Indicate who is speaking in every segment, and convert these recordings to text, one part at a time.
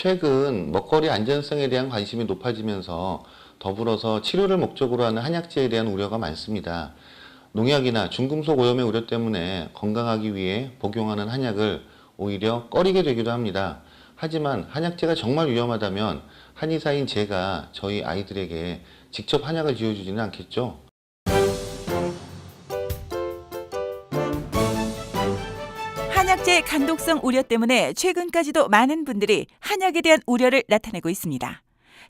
Speaker 1: 최근 먹거리 안전성에 대한 관심이 높아지면서 더불어서 치료를 목적으로 하는 한약재에 대한 우려가 많습니다. 농약이나 중금속 오염의 우려 때문에 건강하기 위해 복용하는 한약을 오히려 꺼리게 되기도 합니다. 하지만 한약재가 정말 위험하다면 한의사인 제가 저희 아이들에게 직접 한약을 지어주지는 않겠죠?
Speaker 2: 한약재의 간독성 우려 때문에 최근까지도 많은 분들이 한약에 대한 우려를 나타내고 있습니다.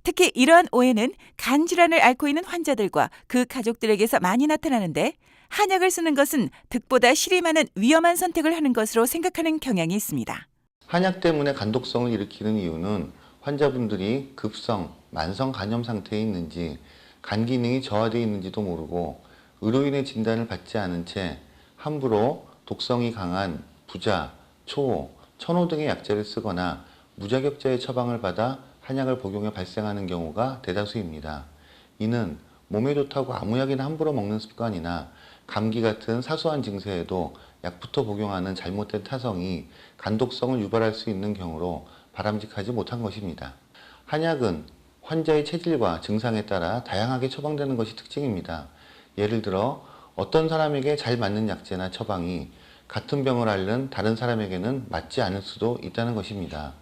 Speaker 2: 특히 이러한 오해는 간 질환을 앓고 있는 환자들과 그 가족들에게서 많이 나타나는데, 한약을 쓰는 것은 득보다 실이 많은 위험한 선택을 하는 것으로 생각하는 경향이 있습니다.
Speaker 1: 한약 때문에 간독성을 일으키는 이유는 환자분들이 급성, 만성 간염 상태에 있는지, 간 기능이 저하되어 있는지도 모르고 의료인의 진단을 받지 않은 채 함부로 독성이 강한 부자, 초호, 천호 등의 약재를 쓰거나 무자격자의 처방을 받아 한약을 복용해 발생하는 경우가 대다수입니다. 이는 몸에 좋다고 아무 약이나 함부로 먹는 습관이나 감기 같은 사소한 증세에도 약부터 복용하는 잘못된 타성이 간독성을 유발할 수 있는 경우로 바람직하지 못한 것입니다. 한약은 환자의 체질과 증상에 따라 다양하게 처방되는 것이 특징입니다. 예를 들어 어떤 사람에게 잘 맞는 약재나 처방이 같은 병을 앓는 다른 사람에게는 맞지 않을 수도 있다는 것입니다.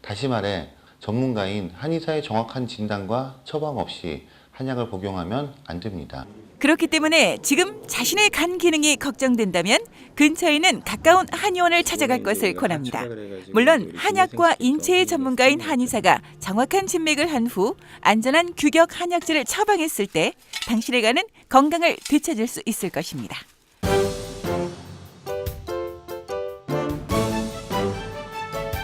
Speaker 1: 다시 말해 전문가인 한의사의 정확한 진단과 처방 없이 한약을 복용하면 안 됩니다.
Speaker 2: 그렇기 때문에 지금 자신의 간 기능이 걱정된다면 근처에 있는 가까운 한의원을 찾아갈 것을 권합니다. 물론 한약과 인체의 전문가인 한의사가 정확한 진맥을 한 후 안전한 규격 한약재를 처방했을 때 당신의 간은 건강을 되찾을 수 있을 것입니다.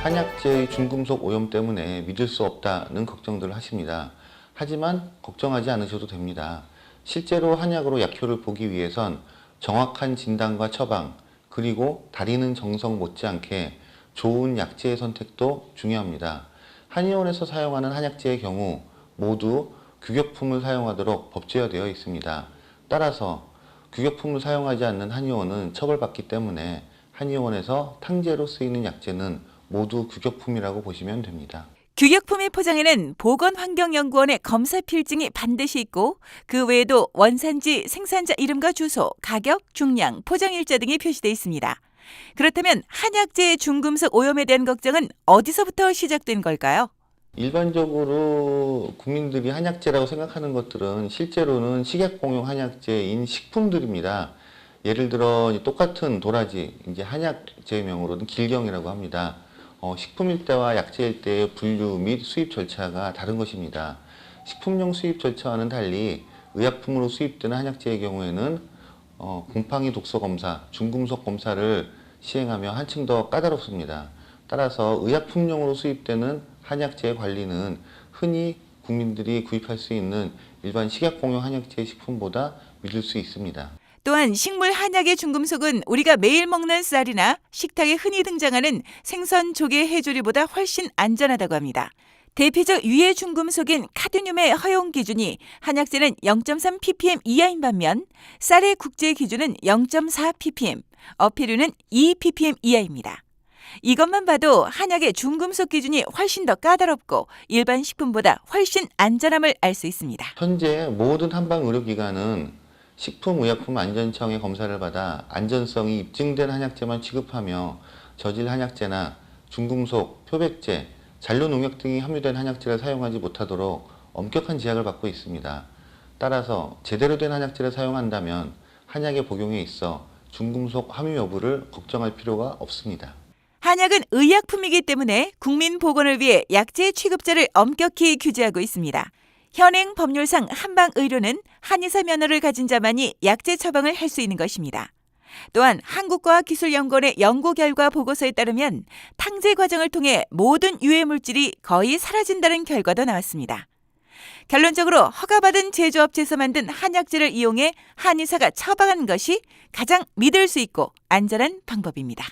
Speaker 1: 한약재의 중금속 오염 때문에 믿을 수 없다는 걱정들을 하십니다. 하지만 걱정하지 않으셔도 됩니다. 실제로 한약으로 약효를 보기 위해선 정확한 진단과 처방, 그리고 다리는 정성 못지않게 좋은 약재의 선택도 중요합니다. 한의원에서 사용하는 한약재의 경우 모두 규격품을 사용하도록 법제화되어 있습니다. 따라서 규격품을 사용하지 않는 한의원은 처벌받기 때문에 한의원에서 탕제로 쓰이는 약재는 모두 규격품이라고 보시면 됩니다.
Speaker 2: 규격품의 포장에는 보건환경연구원의 검사 필증이 반드시 있고, 그 외에도 원산지, 생산자 이름과 주소, 가격, 중량, 포장일자 등이 표시되어 있습니다. 그렇다면 한약재의 중금속 오염에 대한 걱정은 어디서부터 시작된 걸까요?
Speaker 1: 일반적으로 국민들이 한약재라고 생각하는 것들은 실제로는 식약공용 한약재인 식품들입니다. 예를 들어 똑같은 도라지, 이제 한약재명으로는 길경이라고 합니다. 식품일 때와 약재일 때의 분류 및 수입 절차가 다른 것입니다. 식품용 수입 절차와는 달리 의약품으로 수입되는 한약재의 경우에는 곰팡이 독소 검사, 중금속 검사를 시행하며 한층 더 까다롭습니다. 따라서 의약품용으로 수입되는 한약재의 관리는 흔히 국민들이 구입할 수 있는 일반 식약공용 한약재 식품보다 믿을 수 있습니다.
Speaker 2: 또한 식물 한약의 중금속은 우리가 매일 먹는 쌀이나 식탁에 흔히 등장하는 생선, 조개, 해조류보다 훨씬 안전하다고 합니다. 대표적 유해 중금속인 카드뮴의 허용 기준이 한약재는 0.3 ppm 이하인 반면 쌀의 국제 기준은 0.4 ppm, 어패류는 2 ppm 이하입니다. 이것만 봐도 한약의 중금속 기준이 훨씬 더 까다롭고 일반 식품보다 훨씬 안전함을 알 수 있습니다.
Speaker 1: 현재 모든 한방의료기관은 식품의약품안전청의 검사를 받아 안전성이 입증된 한약재만 취급하며 저질 한약재나 중금속, 표백제, 잔류농약 등이 함유된 한약재를 사용하지 못하도록 엄격한 제약을 받고 있습니다. 따라서 제대로 된 한약재를 사용한다면 한약의 복용에 있어 중금속 함유 여부를 걱정할 필요가 없습니다.
Speaker 2: 한약은 의약품이기 때문에 국민 보건을 위해 약재 취급자를 엄격히 규제하고 있습니다. 현행 법률상 한방의료는 한의사 면허를 가진 자만이 약재 처방을 할 수 있는 것입니다. 또한 한국과학기술연구원의 연구 결과 보고서에 따르면 탕제 과정을 통해 모든 유해 물질이 거의 사라진다는 결과도 나왔습니다. 결론적으로 허가받은 제조업체에서 만든 한약재를 이용해 한의사가 처방하는 것이 가장 믿을 수 있고 안전한 방법입니다.